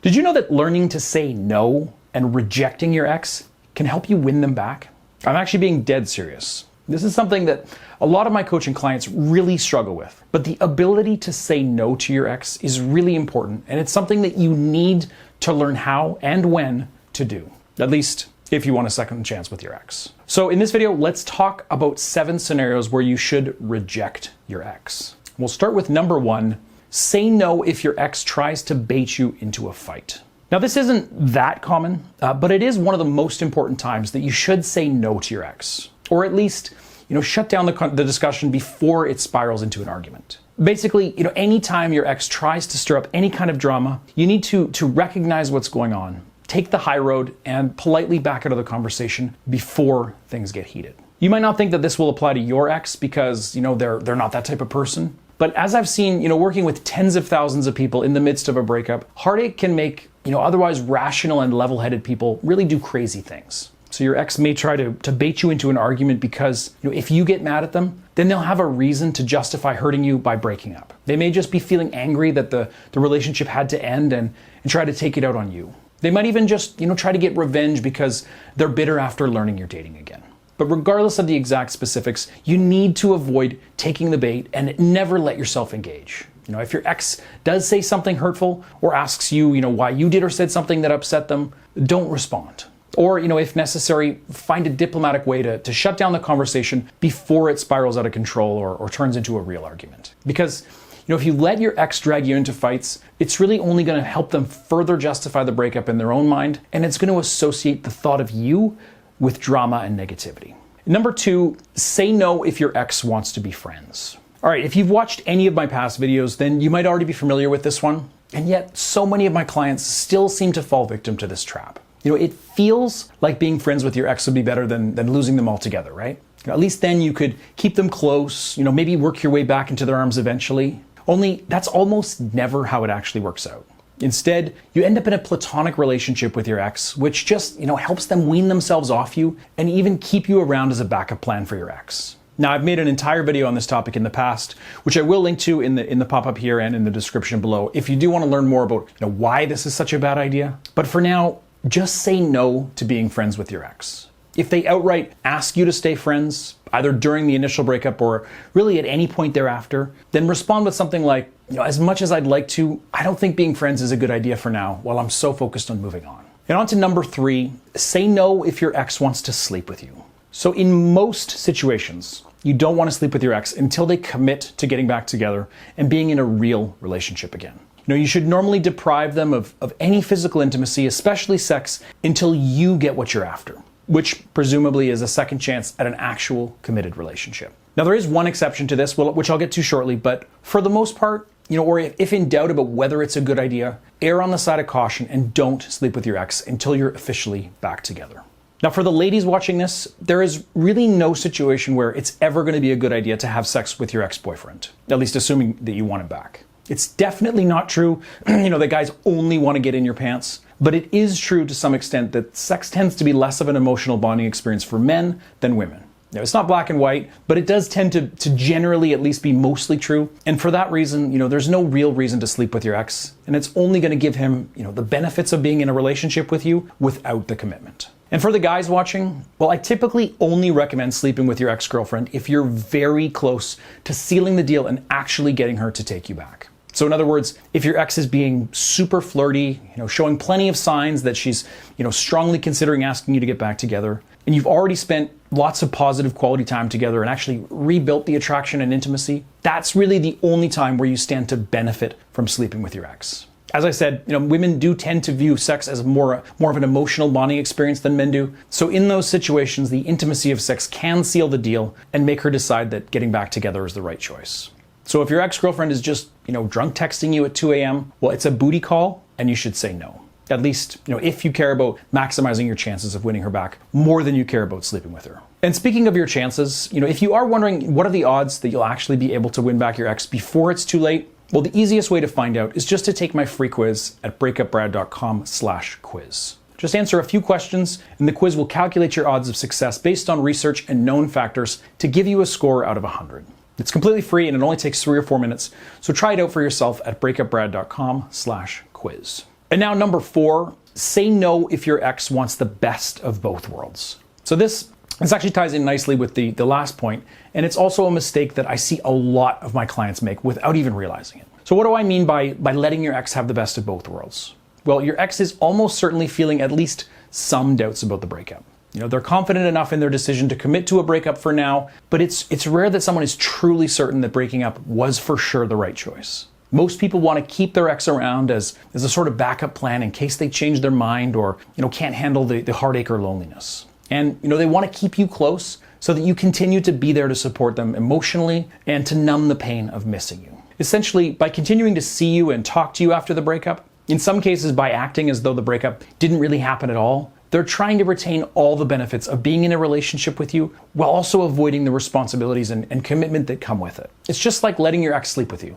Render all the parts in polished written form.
Did you know that learning to say no and rejecting your ex can help you win them back? I'm actually being dead serious. This is something that a lot of my coaching clients really struggle with. But the ability to say no to your ex is really important, and it's something that you need to learn how and when to do, at least if you want a second chance with your ex. So in this video, let's talk about 7 scenarios where you should reject your ex. We'll start with number 1. Say no if your ex tries to bait you into a fight. Now, this isn't that common, but it is one of the most important times that you should say no to your ex, or at least, shut down the discussion before it spirals into an argument. Basically, anytime your ex tries to stir up any kind of drama, you need to recognize what's going on, take the high road, and politely back out of the conversation before things get heated. You might not think that this will apply to your ex because, they're not that type of person. But as I've seen, working with tens of thousands of people in the midst of a breakup, heartache can make, otherwise rational and level-headed people really do crazy things. So your ex may try to bait you into an argument because, if you get mad at them, then they'll have a reason to justify hurting you by breaking up. They may just be feeling angry that the relationship had to end and try to take it out on you. They might even just, try to get revenge because they're bitter after learning you're dating again. But regardless of the exact specifics, you need to avoid taking the bait and never let yourself engage. If your ex does say something hurtful or asks you, why you did or said something that upset them, don't respond. Or, if necessary, find a diplomatic way to shut down the conversation before it spirals out of control or turns into a real argument. Because, if you let your ex drag you into fights, it's really only going to help them further justify the breakup in their own mind, and it's going to associate the thought of you with drama and negativity. Number 2, say no if your ex wants to be friends. All right, if you've watched any of my past videos, then you might already be familiar with this one. And yet, so many of my clients still seem to fall victim to this trap. It feels like being friends with your ex would be better than losing them altogether, right? At least then you could keep them close, maybe work your way back into their arms eventually. Only that's almost never how it actually works out. Instead, you end up in a platonic relationship with your ex, which just, helps them wean themselves off you and even keep you around as a backup plan for your ex. Now, I've made an entire video on this topic in the past, which I will link to in the pop-up here and in the description below if you do want to learn more about, why this is such a bad idea. But for now, just say no to being friends with your ex. If they outright ask you to stay friends, either during the initial breakup or really at any point thereafter, then respond with something like, as much as I'd like to, I don't think being friends is a good idea for now while I'm so focused on moving on. And on to number 3, say no if your ex wants to sleep with you. So in most situations, you don't want to sleep with your ex until they commit to getting back together and being in a real relationship again. You should normally deprive them of any physical intimacy, especially sex, until you get what you're after, which presumably is a second chance at an actual committed relationship. Now, there is one exception to this, which I'll get to shortly, but for the most part, or if in doubt about whether it's a good idea, err on the side of caution and don't sleep with your ex until you're officially back together. Now, for the ladies watching this, there is really no situation where it's ever going to be a good idea to have sex with your ex-boyfriend, at least assuming that you want him back. It's definitely not true, that guys only want to get in your pants, but it is true to some extent that sex tends to be less of an emotional bonding experience for men than women. Now, it's not black and white, but it does tend to generally at least be mostly true. And for that reason, there's no real reason to sleep with your ex, and it's only going to give him, the benefits of being in a relationship with you without the commitment. And for the guys watching, well, I typically only recommend sleeping with your ex-girlfriend if you're very close to sealing the deal and actually getting her to take you back. So in other words, if your ex is being super flirty, showing plenty of signs that she's, strongly considering asking you to get back together, and you've already spent lots of positive quality time together and actually rebuilt the attraction and intimacy, that's really the only time where you stand to benefit from sleeping with your ex. As I said, women do tend to view sex as more of an emotional bonding experience than men do. So in those situations, the intimacy of sex can seal the deal and make her decide that getting back together is the right choice. So if your ex-girlfriend is just, drunk texting you at 2 a.m., well, it's a booty call and you should say no. At least, if you care about maximizing your chances of winning her back more than you care about sleeping with her. And speaking of your chances, if you are wondering what are the odds that you'll actually be able to win back your ex before it's too late, well, the easiest way to find out is just to take my free quiz at breakupbrad.com/quiz. Just answer a few questions and the quiz will calculate your odds of success based on research and known factors to give you a score out of 100. It's completely free and it only takes 3 or 4 minutes, so try it out for yourself at breakupbrad.com/quiz. And now number 4, say no if your ex wants the best of both worlds. So this actually ties in nicely with the last point, and it's also a mistake that I see a lot of my clients make without even realizing it. So what do I mean by letting your ex have the best of both worlds? Well, your ex is almost certainly feeling at least some doubts about the breakup. They're confident enough in their decision to commit to a breakup for now, but it's rare that someone is truly certain that breaking up was for sure the right choice. Most people want to keep their ex around as a sort of backup plan in case they change their mind or can't handle the heartache or loneliness. And they want to keep you close so that you continue to be there to support them emotionally and to numb the pain of missing you. Essentially, by continuing to see you and talk to you after the breakup, in some cases by acting as though the breakup didn't really happen at all, they're trying to retain all the benefits of being in a relationship with you while also avoiding the responsibilities and commitment that come with it. It's just like letting your ex sleep with you.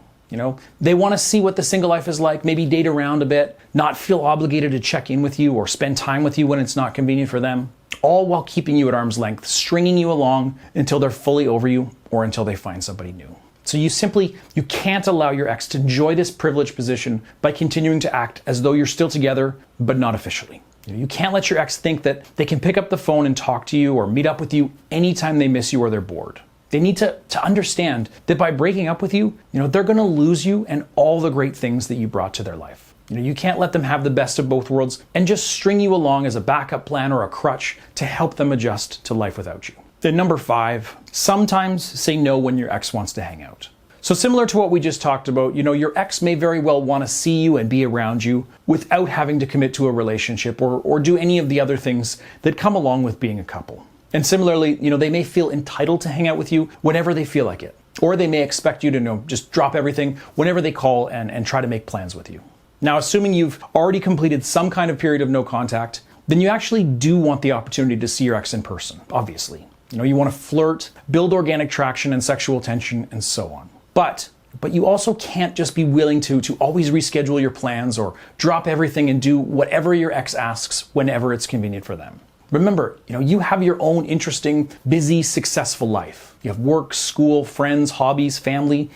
They want to see what the single life is like, maybe date around a bit, not feel obligated to check in with you or spend time with you when it's not convenient for them, all while keeping you at arm's length, stringing you along until they're fully over you or until they find somebody new. So you can't allow your ex to enjoy this privileged position by continuing to act as though you're still together, but not officially. You can't let your ex think that they can pick up the phone and talk to you or meet up with you anytime they miss you or they're bored. They need to understand that by breaking up with you, they're going to lose you and all the great things that you brought to their life. You can't let them have the best of both worlds and just string you along as a backup plan or a crutch to help them adjust to life without you. Then number 5, sometimes say no when your ex wants to hang out. So similar to what we just talked about, your ex may very well want to see you and be around you without having to commit to a relationship or do any of the other things that come along with being a couple. And similarly, they may feel entitled to hang out with you whenever they feel like it. Or they may expect you to just drop everything whenever they call and try to make plans with you. Now, assuming you've already completed some kind of period of no contact, then you actually do want the opportunity to see your ex in person, obviously. You want to flirt, build organic traction and sexual tension, and so on. But you also can't just be willing to always reschedule your plans or drop everything and do whatever your ex asks whenever it's convenient for them. Remember, you have your own interesting, busy, successful life. You have work, school, friends, hobbies, family.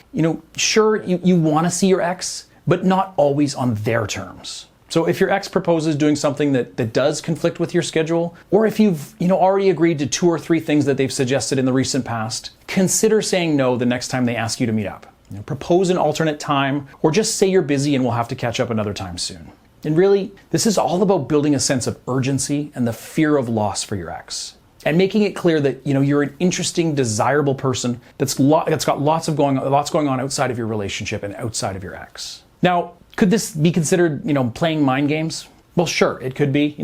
Sure, you want to see your ex, but not always on their terms. So if your ex proposes doing something that does conflict with your schedule, or if you've already agreed to 2 or 3 things that they've suggested in the recent past, consider saying no the next time they ask you to meet up. Propose an alternate time, or just say you're busy and we'll have to catch up another time soon. And really, this is all about building a sense of urgency and the fear of loss for your ex, and making it clear that you're an interesting, desirable person that's got lots going on outside of your relationship and outside of your ex. Now, could this be considered, playing mind games? Well, sure, it could be,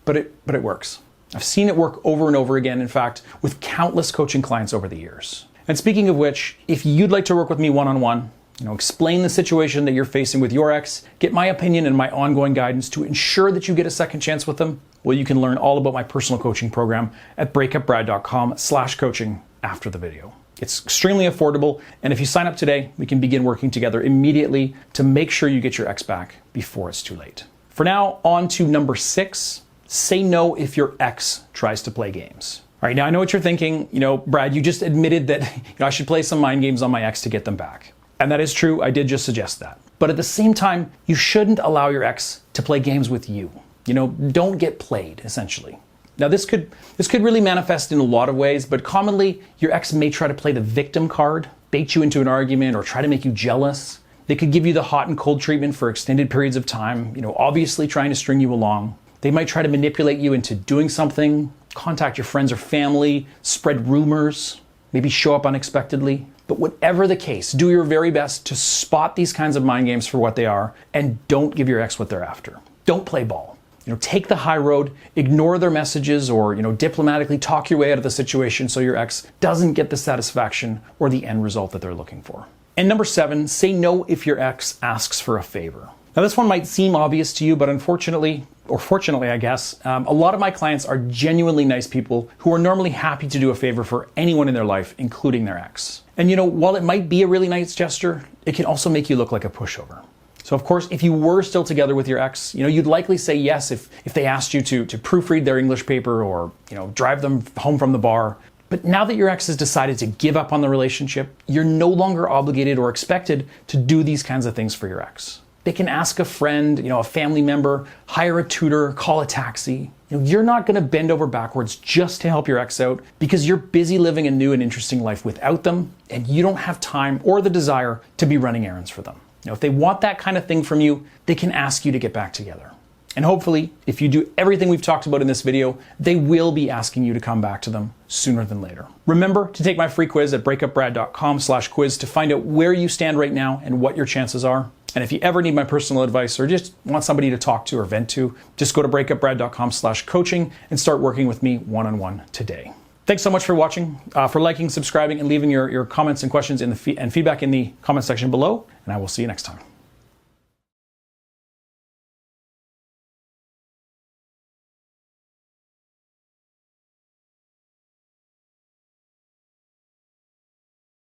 but it works. I've seen it work over and over again, in fact, with countless coaching clients over the years. And speaking of which, if you'd like to work with me one-on-one, explain the situation that you're facing with your ex, get my opinion and my ongoing guidance to ensure that you get a second chance with them, well, you can learn all about my personal coaching program at breakupbrad.com/coaching after the video. It's extremely affordable, and if you sign up today, we can begin working together immediately to make sure you get your ex back before it's too late. For now, on to number 6, say no if your ex tries to play games. All right, now I know what you're thinking. Brad, you just admitted that I should play some mind games on my ex to get them back. And that is true, I did just suggest that. But at the same time, you shouldn't allow your ex to play games with you. Don't get played, essentially. Now this could really manifest in a lot of ways, but commonly your ex may try to play the victim card, bait you into an argument, or try to make you jealous. They could give you the hot and cold treatment for extended periods of time, obviously trying to string you along. They might try to manipulate you into doing something, contact your friends or family, spread rumors, maybe show up unexpectedly. But whatever the case, do your very best to spot these kinds of mind games for what they are, and don't give your ex what they're after. Don't play ball. Take the high road, ignore their messages, or diplomatically talk your way out of the situation so your ex doesn't get the satisfaction or the end result that they're looking for. And number 7, say no if your ex asks for a favor. Now this one might seem obvious to you, but unfortunately, or fortunately I guess, a lot of my clients are genuinely nice people who are normally happy to do a favor for anyone in their life, including their ex. And while it might be a really nice gesture, it can also make you look like a pushover. So of course, if you were still together with your ex, you'd likely say yes if they asked you to proofread their English paper or, drive them home from the bar. But now that your ex has decided to give up on the relationship, you're no longer obligated or expected to do these kinds of things for your ex. They can ask a friend, a family member, hire a tutor, call a taxi. You're not going to bend over backwards just to help your ex out because you're busy living a new and interesting life without them, and you don't have time or the desire to be running errands for them. If they want that kind of thing from you, they can ask you to get back together. And hopefully, if you do everything we've talked about in this video, they will be asking you to come back to them sooner than later. Remember to take my free quiz at breakupbrad.com/quiz to find out where you stand right now and what your chances are. And if you ever need my personal advice or just want somebody to talk to or vent to, just go to breakupbrad.com/coaching and start working with me one-on-one today. Thanks so much for watching, for liking, subscribing, and leaving your comments and questions and feedback in the comment section below. And I will see you next time.